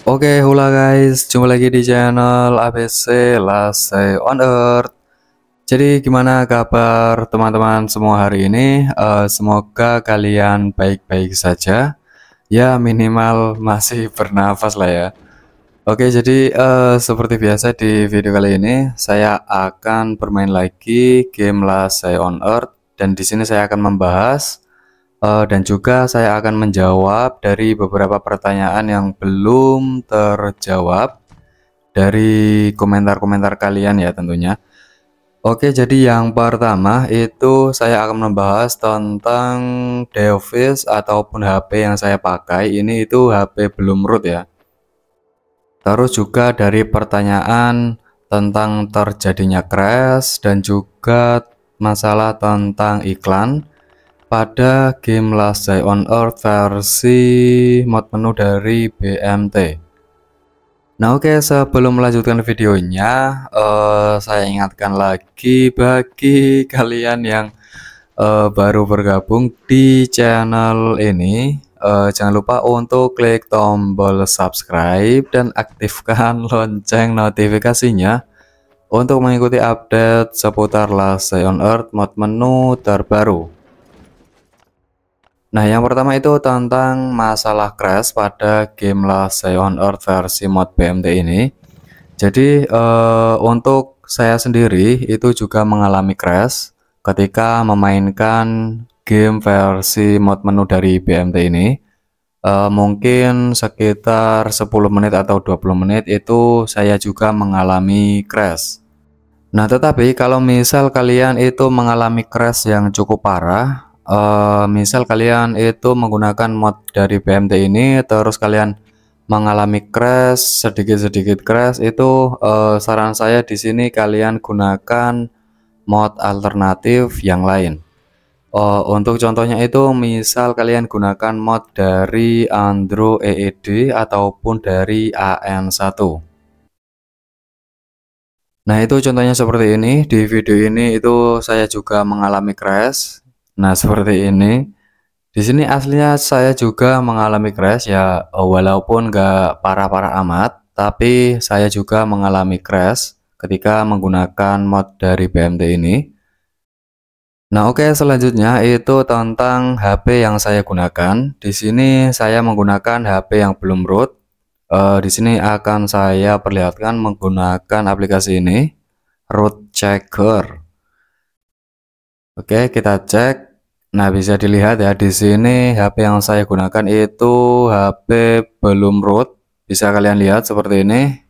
Oke, hula guys, jumpa lagi di channel ABC Last Say on Earth. Jadi gimana kabar teman-teman semua hari ini? Semoga kalian baik-baik saja. Ya minimal masih bernafas lah ya. Oke, jadi seperti biasa di video kali ini saya akan bermain lagi game Last Say on Earth, dan di sini saya akan membahas dan juga saya akan menjawab dari beberapa pertanyaan yang belum terjawab dari komentar-komentar kalian ya tentunya. Oke, jadi yang pertama itu saya akan membahas tentang device ataupun HP yang saya pakai. Ini itu HP belum root ya. Terus juga dari pertanyaan tentang terjadinya crash dan juga masalah tentang iklan pada game Last Say on Earth versi mod menu dari BMT. Nah oke, sebelum melanjutkan videonya, saya ingatkan lagi bagi kalian yang baru bergabung di channel ini, jangan lupa untuk klik tombol subscribe dan aktifkan lonceng notifikasinya untuk mengikuti update seputar Last Say on Earth mod menu terbaru. Nah, yang pertama itu tentang masalah crash pada game Last Say on Earth versi mod BMT ini. Jadi untuk saya sendiri itu juga mengalami crash ketika memainkan game versi mod menu dari BMT ini. Mungkin sekitar 10 menit atau 20 menit itu saya juga mengalami crash. Nah, tetapi kalau misal kalian itu mengalami crash yang cukup parah, misal kalian itu menggunakan mod dari BMT ini terus kalian mengalami crash sedikit-sedikit crash, itu saran saya di sini kalian gunakan mod alternatif yang lain. Untuk contohnya itu misal kalian gunakan mod dari Android EED ataupun dari AN1. Nah, itu contohnya seperti ini. Di video ini itu saya juga mengalami crash. Nah, seperti ini. Di sini aslinya saya juga mengalami crash ya, walaupun nggak parah-parah amat, tapi saya juga mengalami crash ketika menggunakan mod dari BMT ini. Nah, oke, selanjutnya itu tentang HP yang saya gunakan. Di sini saya menggunakan HP yang belum root. Di sini akan saya perlihatkan menggunakan aplikasi ini, root checker. Oke, kita cek. Nah, bisa dilihat ya di sini HP yang saya gunakan itu HP belum root. Bisa kalian lihat seperti ini.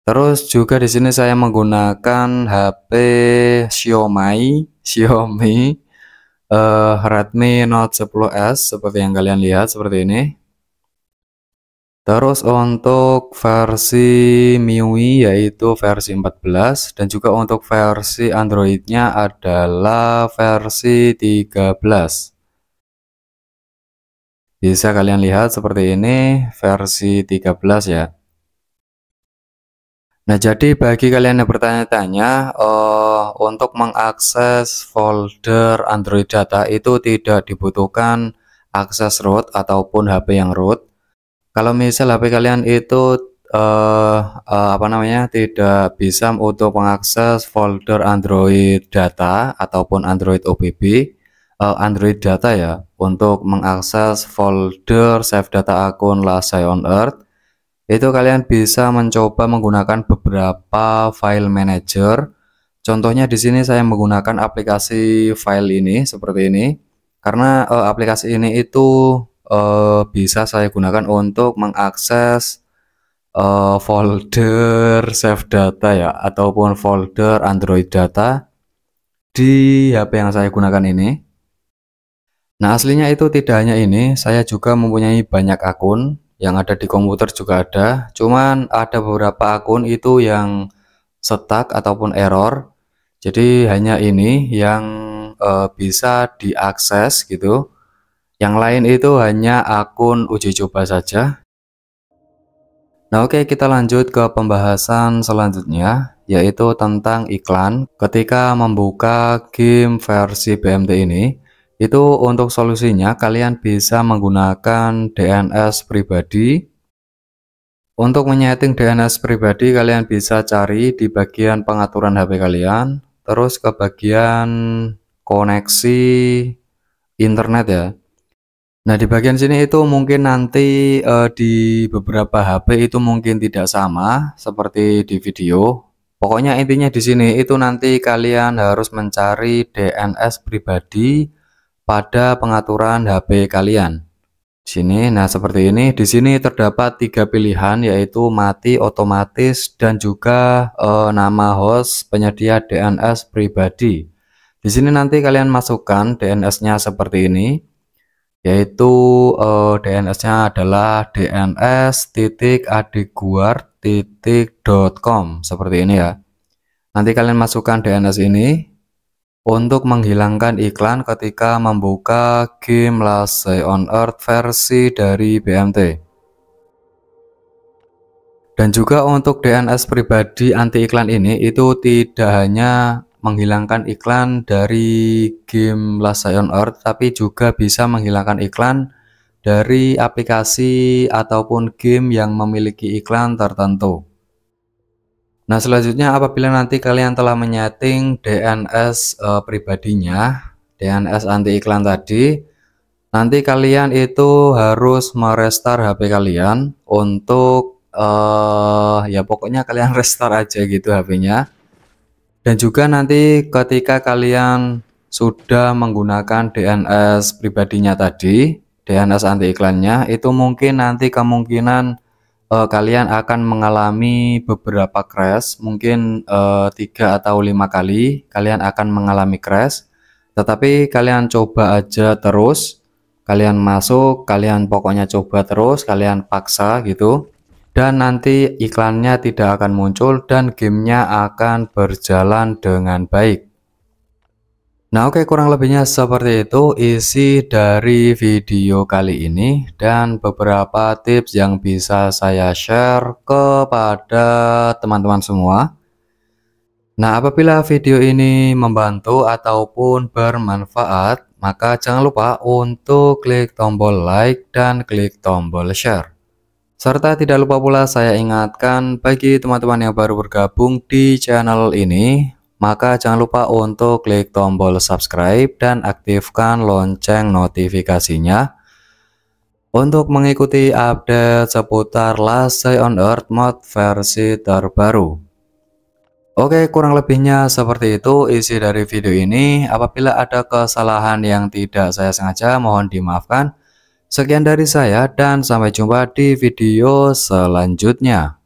Terus juga di sini saya menggunakan HP Xiaomi Redmi Note 10S seperti yang kalian lihat seperti ini. Terus untuk versi MIUI yaitu versi 14, dan juga untuk versi Androidnya adalah versi 13. Bisa kalian lihat seperti ini versi 13 ya. Nah, jadi bagi kalian yang bertanya-tanya, untuk mengakses folder Android data itu tidak dibutuhkan akses root ataupun HP yang root. Kalau misal HP kalian itu tidak bisa untuk mengakses folder Android data ataupun Android OBB, Android data ya, untuk mengakses folder save data akun Last Say on Earth, itu kalian bisa mencoba menggunakan beberapa file manager. Contohnya di sini saya menggunakan aplikasi file ini seperti ini, karena aplikasi ini itu bisa saya gunakan untuk mengakses folder save data ya, ataupun folder Android data di HP yang saya gunakan ini. Nah, aslinya itu tidak hanya ini, saya juga mempunyai banyak akun yang ada di komputer juga ada. Cuman ada beberapa akun itu yang stuck ataupun error. Jadi hanya ini yang bisa diakses gitu. Yang lain itu hanya akun uji coba saja. Nah, oke, kita lanjut ke pembahasan selanjutnya, yaitu tentang iklan ketika membuka game versi BMT ini. Itu untuk solusinya kalian bisa menggunakan DNS pribadi. Untuk menyeting DNS pribadi kalian bisa cari di bagian pengaturan HP kalian, terus ke bagian koneksi internet ya. Nah, di bagian sini itu mungkin nanti di beberapa HP itu mungkin tidak sama seperti di video. Pokoknya intinya di sini itu nanti kalian harus mencari DNS pribadi pada pengaturan HP kalian. Sini, nah seperti ini. Di sini terdapat 3 pilihan yaitu mati, otomatis, dan juga nama host penyedia DNS pribadi. Di sini nanti kalian masukkan DNS-nya seperti ini, yaitu DNS-nya adalah dns.adiguard.com seperti ini ya. Nanti kalian masukkan DNS ini untuk menghilangkan iklan ketika membuka game Last Day on Earth versi dari BMT. Dan juga untuk DNS pribadi anti iklan ini itu tidak hanya menghilangkan iklan dari game Last Day on Earth, tapi juga bisa menghilangkan iklan dari aplikasi ataupun game yang memiliki iklan tertentu. Nah, selanjutnya apabila nanti kalian telah menyeting DNS pribadinya, DNS anti iklan tadi, nanti kalian itu harus merestart HP kalian untuk ya pokoknya kalian restart aja gitu HP-nya. Dan juga nanti ketika kalian sudah menggunakan DNS pribadinya tadi, DNS anti iklannya, itu mungkin nanti kemungkinan kalian akan mengalami beberapa crash, mungkin 3 atau 5 kali kalian akan mengalami crash. Tetapi kalian coba aja terus, kalian masuk, kalian pokoknya coba terus, kalian paksa gitu, dan nanti iklannya tidak akan muncul dan gamenya akan berjalan dengan baik. Nah, oke, kurang lebihnya seperti itu isi dari video kali ini dan beberapa tips yang bisa saya share kepada teman-teman semua. Nah, apabila video ini membantu ataupun bermanfaat, maka jangan lupa untuk klik tombol like dan klik tombol share. Serta tidak lupa pula saya ingatkan bagi teman-teman yang baru bergabung di channel ini, maka jangan lupa untuk klik tombol subscribe dan aktifkan lonceng notifikasinya untuk mengikuti update seputar Last Day on Earth mod versi terbaru. Oke, kurang lebihnya seperti itu isi dari video ini. Apabila ada kesalahan yang tidak saya sengaja, mohon dimaafkan. Sekian dari saya dan sampai jumpa di video selanjutnya.